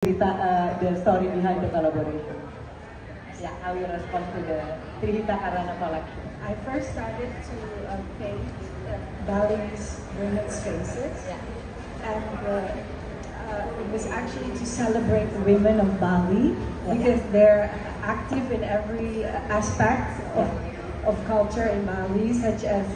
the story behind the collaboration. Yeah, how you respond to the Trihita Karana collection. I first started to paint Bali's women's faces, and it was actually to celebrate the women of Bali because they're active in every aspect of culture in Bali, such as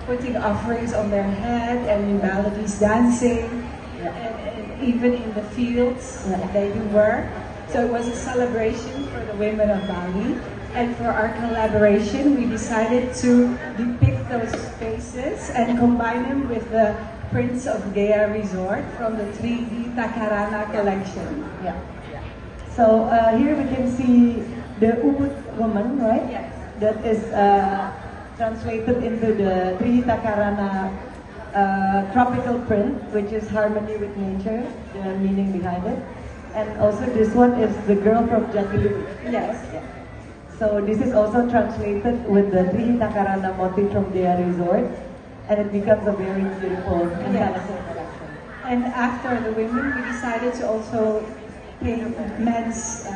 putting offerings on their head and in melodies dancing, and even in the fields they do work. So it was a celebration for the women of Bali. And for our collaboration, we decided to depict those faces and combine them with the Prince of Gaya Resort from the Trihita Karana collection. Yeah. So here we can see the Ubud woman, right? Yes. That is translated into the Trihita Karana tropical print, which is harmony with nature, the meaning behind it. And also this one is the girl from Jatiluwi. Yes. Yeah. So this is also translated with the Trihita Karana motif from Gaya Resort, and it becomes a very beautiful and colorful collection. And after the women, we decided to also paint men's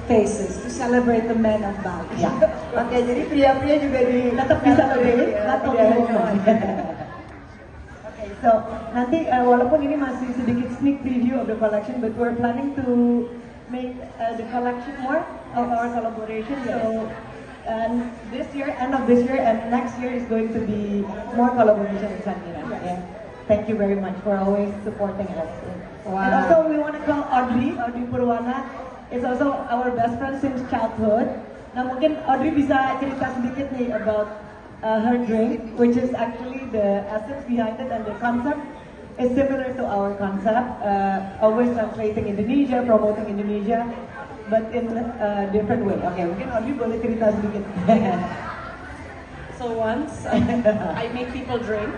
faces to celebrate the men of Bali. Ya. Oke, jadi pria-pria juga tetap bisa lebih Okay, so nanti walaupun ini masih sedikit sneak preview of the collection, but we're planning to make the collection more of our collaboration. So this year, end of this year, and next year is going to be more collaboration with Sanmira. Yeah. Thank you very much for always supporting us. Wow. And also we want to call Audrey Purwana. Is also our best friend since childhood. Nah, mungkin Audrey bisa cerita sedikit nih about her drink, which is actually the essence behind it, and the concept is similar to our concept. Always translating Indonesia, promoting Indonesia, but in a different way. Okay, mungkin Audrey boleh cerita sedikit. So once I make people drink.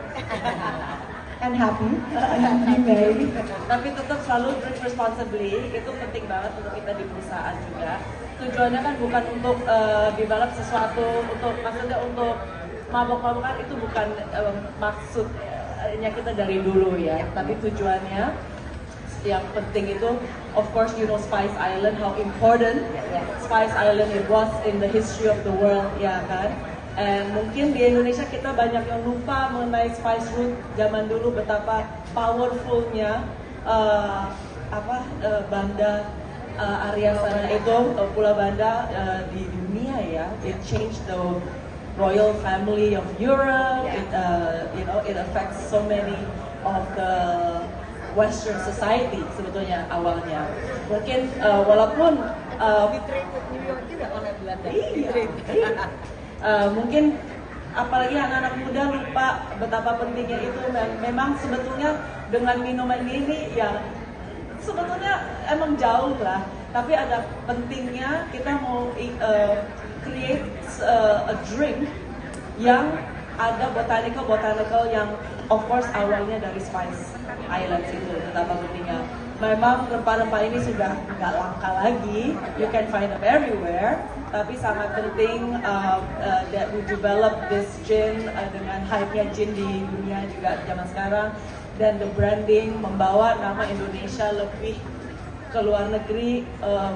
And happy, be merry. Tapi tetap selalu drink responsibly, itu penting banget untuk kita di perusahaan juga. Tujuannya kan bukan untuk develop sesuatu, maksudnya untuk mabok-mabokan, itu bukan maksudnya kita dari dulu ya. Tapi tujuannya yang penting itu, of course you know Spice Island, how important Spice Island it was in the history of the world, ya kan? And mungkin di Indonesia kita banyak yang lupa mengenai spice root zaman dulu, betapa powerfulnya Banda area sana itu, Pulau Banda di dunia ya. It changed the royal family of Europe. It affects so many of the Western society sebetulnya awalnya. Mungkin walaupun New York juga oleh Belanda. Mungkin apalagi anak-anak muda lupa betapa pentingnya itu. Memang sebetulnya dengan minuman ini ya sebetulnya emang jauh lah, tapi ada pentingnya kita mau create a drink yang ada botanical yang of course awalnya dari Spice Islands itu. Betapa pentingnya. Memang rempah-rempah ini sudah nggak langka lagi, you can find them everywhere. Tapi sangat penting that we develop this gin dengan hype-nya gin di dunia juga zaman sekarang, dan the branding membawa nama Indonesia lebih ke luar negeri,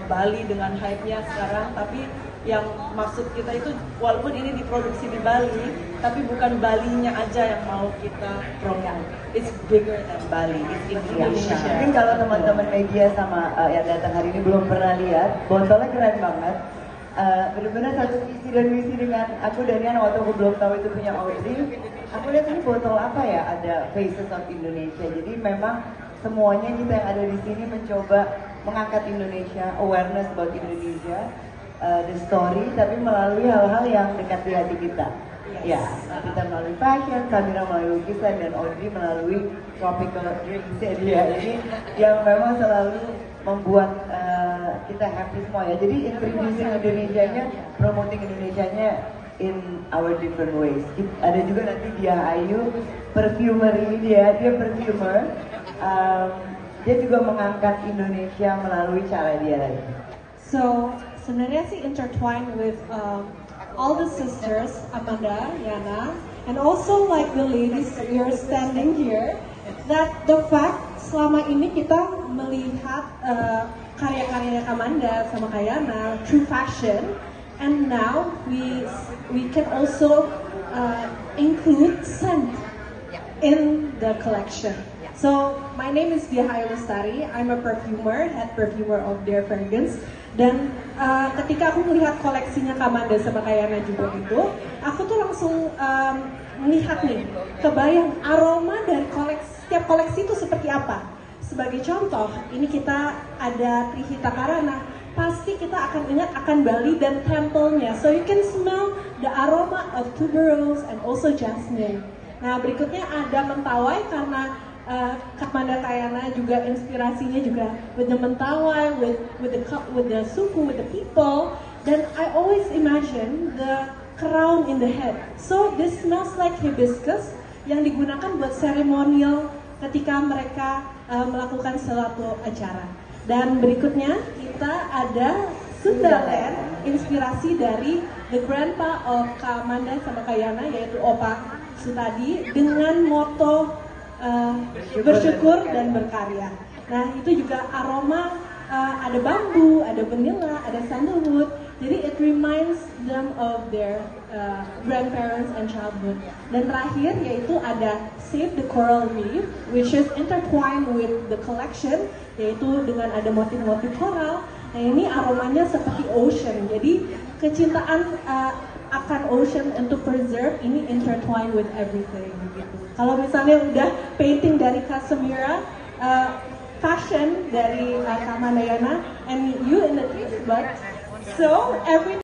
Bali dengan hype-nya sekarang. Tapi yang maksud kita itu walaupun ini diproduksi di Bali, tapi bukan Balinya aja yang mau kita promote. It's bigger than Bali, it's Indonesia. Mungkin kalau teman-teman media sama yang datang hari ini belum pernah lihat, botolnya keren banget. Benar-benar satu visi dan misi dengan aku dan Yan waktu aku belum tahu itu punya Audrey. Aku lihat ini botol apa ya, ada Faces of Indonesia. Jadi memang semuanya kita yang ada di sini mencoba mengangkat Indonesia, awareness about Indonesia. The story, tapi melalui hal-hal yang dekat di hati kita. Ya, kita melalui fashion, Samira melalui lukisan, dan Audrey melalui tropical drinks dia ini yang memang selalu membuat kita happy semua ya. Jadi introducing Indonesianya, promoting Indonesianya in our different ways. Ada juga nanti dia Ayu, perfumer ini dia perfumer. Dia juga mengangkat Indonesia melalui cara dia lagi. So sebenarnya sih intertwined with all the sisters, Amanda, Yana, and also like the ladies we are standing here, that the fact selama ini kita melihat karya-karyanya Kamanda sama Kayana through fashion, and now we can also include scent in the collection. So my name is Dia Hayu Lestari. I'm a perfumer, head perfumer of Dare Fragrance. Dan ketika aku melihat koleksinya Kamanda sama Kayana juga itu, aku tuh langsung melihat nih, kebayang aroma dari setiap koleksi itu seperti apa. Sebagai contoh, ini kita ada Trihita Karana. Pasti kita akan ingat akan Bali dan temple-nya. So you can smell the aroma of tuberose and also jasmine. Nah, berikutnya ada mentawai karena Kamanda Kayana juga inspirasinya juga with the mentawai, with the suku, with the people. Dan I always imagine the crown in the head. So this smells like hibiscus yang digunakan buat seremonial ketika mereka melakukan suatu acara. Dan berikutnya kita ada Sundaland, inspirasi dari the grandpa of Kamanda sama Kayana, yaitu Opa Sutadi, dengan moto bersyukur dan berkarya. Nah, itu juga aroma ada bambu, ada vanilla, ada sandalwood. Jadi it reminds them of their grandparents and childhood. Dan terakhir yaitu ada Save the Coral Reef, which is intertwined with the collection, yaitu dengan ada motif-motif koral. Nah, ini aromanya seperti ocean. Jadi kecintaan akan ocean untuk preserve ini intertwined with everything gitu. Kalau misalnya udah painting dari Casemira, fashion dari Kamandayana, and you in the taste bud, so every